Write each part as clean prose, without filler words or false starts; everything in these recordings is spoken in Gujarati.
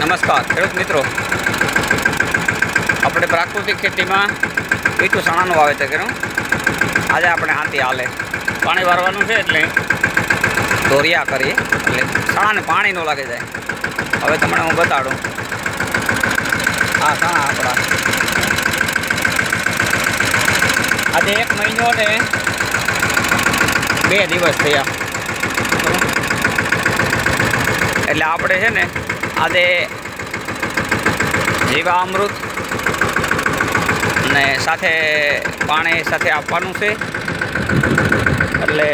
નમસ્કાર ખેડૂત મિત્રો, આપણે પ્રાકૃતિક ખેતીમાં મીઠું ચણાનું વાવેતર કર્યું. આજે આપણે આથી હાલે પાણી વારવાનું છે એટલે દોરિયા કરીએ એટલે ચણાને પાણી ન લાગી જાય. હવે તમને હું બતાડું. આ ચણા આપણા આજે 1 મહિનો ને 2 દિવસ થયા. એટલે આપણે છે ને આજે જીવામૃત ને સાથે પાણી સાથે આપવાનું છે. એટલે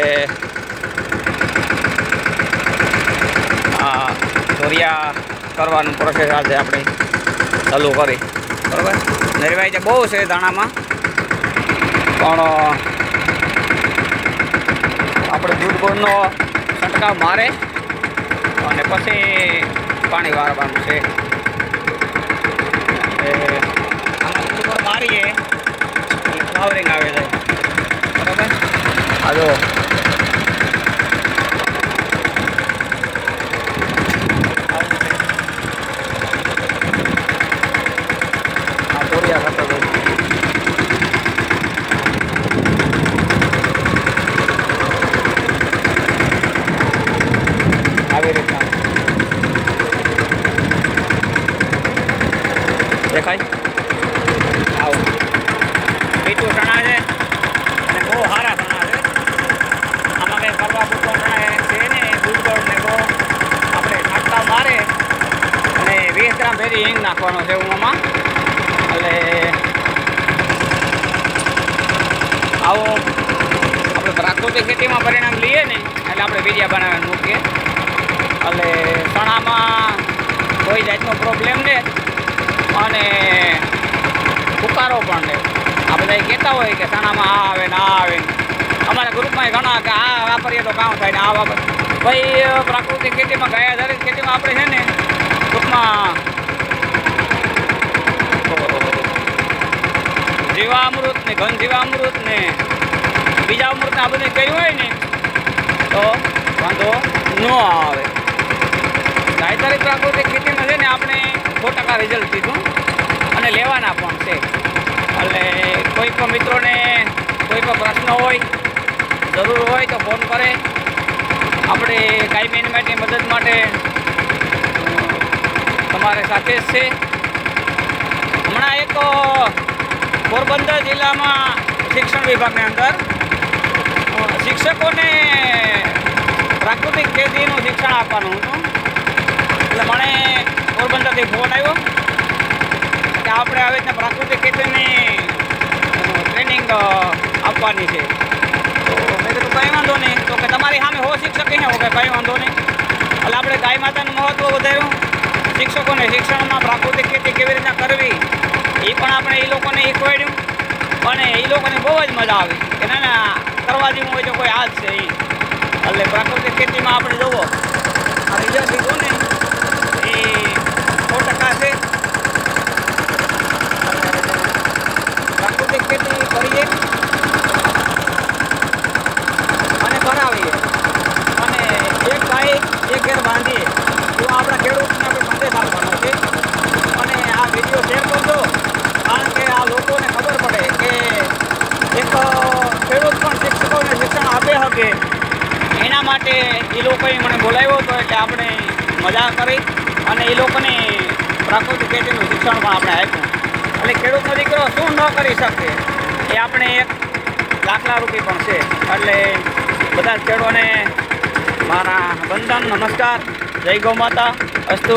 આ દોરિયા કરવાનું પ્રોસેસ આજે આપણે ચાલુ કરી. બરાબર, નરવાઈ બહુ છે દાણામાં, પણ આપણે દૂધ ગોળનો છંટકાવ મારે અને પછી પાણી વારવાનું છે. આમાં દૂધ ગોળ મારીએ એટલે ફ્લાવરિંગ આવે જાય. બરાબર, આ જો આ દોરિયા થતો જાય. આવી રીતના દેખાય. આવું મીઠું ચણા છે અને બહુ સારા ચણા છે. આમાં કંઈ કરવા પૂરતો ચણા છે ને દૂધ ગોળ ને બહુ આપણે છાંટકાવ મારે અને 20 ગ્રામ ભેરી હિંગ નાખવાનો છે આમાં. એટલે આવું આપણે પ્રાકૃતિક ખેતીમાં પરિણામ લઈએ ને એટલે આપણે બીજા બનાવીને મૂકીએ. એટલે ચણામાં કોઈ જાતનો પ્રોબ્લેમ નહીં અને ફુકારો પણ નહીં. આ બધા કહેતા હોય કે ચણામાં આ આવે ને આ આવે. અમારા ગ્રુપમાં ઘણા કે આ વાપરીએ તો કામ થાય ને આ વાપર. ભાઈ પ્રાકૃતિક ખેતીમાં ગાય આધારિત ખેતીમાં આપણે છે ને ટૂંકમાં જીવામૃત ને ઘન જીવામૃત ને બીજા અમૃતને આ બધું કર્યું હોય ને તો વાંધો ન આવે. આધારિત પ્રાકૃતિક ખેતીમાં છે ને આપણે 100% રિઝલ્ટ દીધું અને લેવાના પણ છે. એટલે કોઈ પણ મિત્રોને કોઈ પણ પ્રશ્ન હોય, જરૂર હોય તો ફોન કરે. આપણે કાયમી માટે મદદ માટે તમારે સાથે જ છે. હમણાં એક પોરબંદર જિલ્લામાં શિક્ષણ વિભાગની અંદર શિક્ષકોને પ્રાકૃતિક ખેતીનું શિક્ષણ આપવાનું હતું. એટલે મને પોરબંદરથી ફોન આવ્યો કે આપણે આવી રીતના પ્રાકૃતિક ખેતીની ટ્રેનિંગ આપવાની છે. તો મેં કીધું કંઈ વાંધો નહીં. તો કે તમારી સામે શિક્ષક કહીને કે કંઈ વાંધો નહીં. એટલે આપણે ગાય માતાનું મહત્ત્વ વધાર્યું. શિક્ષકોને શિક્ષણમાં પ્રાકૃતિક ખેતી કેવી રીતના કરવી એ પણ આપણે એ લોકોને શીખવાડ્યું અને એ લોકોને બહુ જ મજા આવી કે ના ના કરવા જેવું હોય તો કોઈ આ જ છે એ. એટલે પ્રાકૃતિક ખેતીમાં આપણે જોવો આ રિઝલ્ટ લીધું ને એ 100% છે. પ્રાકૃતિક ખેતી કરીએ અને કરાવીએ અને એક ગાય એક ઘેર બાંધીએ તો આપણા ખેડૂતને આપણે સંદેશ આપવાનો છે. અને આ વિડીયો શેર કરજો, કારણ કે આ લોકોને ખબર પડે કે એક ખેડૂત પણ શિક્ષકોને શિક્ષણ આપે શકે. એના માટે એ લોકોએ મને બોલાવ્યો હતો એટલે આપણે મજા કરી અને એ લોકોને પ્રાકૃતિક ખેતીનું શિક્ષણ પણ આપણે આપ્યું. એટલે ખેડૂતનો દીકરો શું ન કરી શકે એ આપણે એક દાખલારૂપી પણ છે. એટલે બધા જ ખેડૂતોને મારા વંદન, નમસ્કાર, જય ગૌ માતા, અસ્તુ.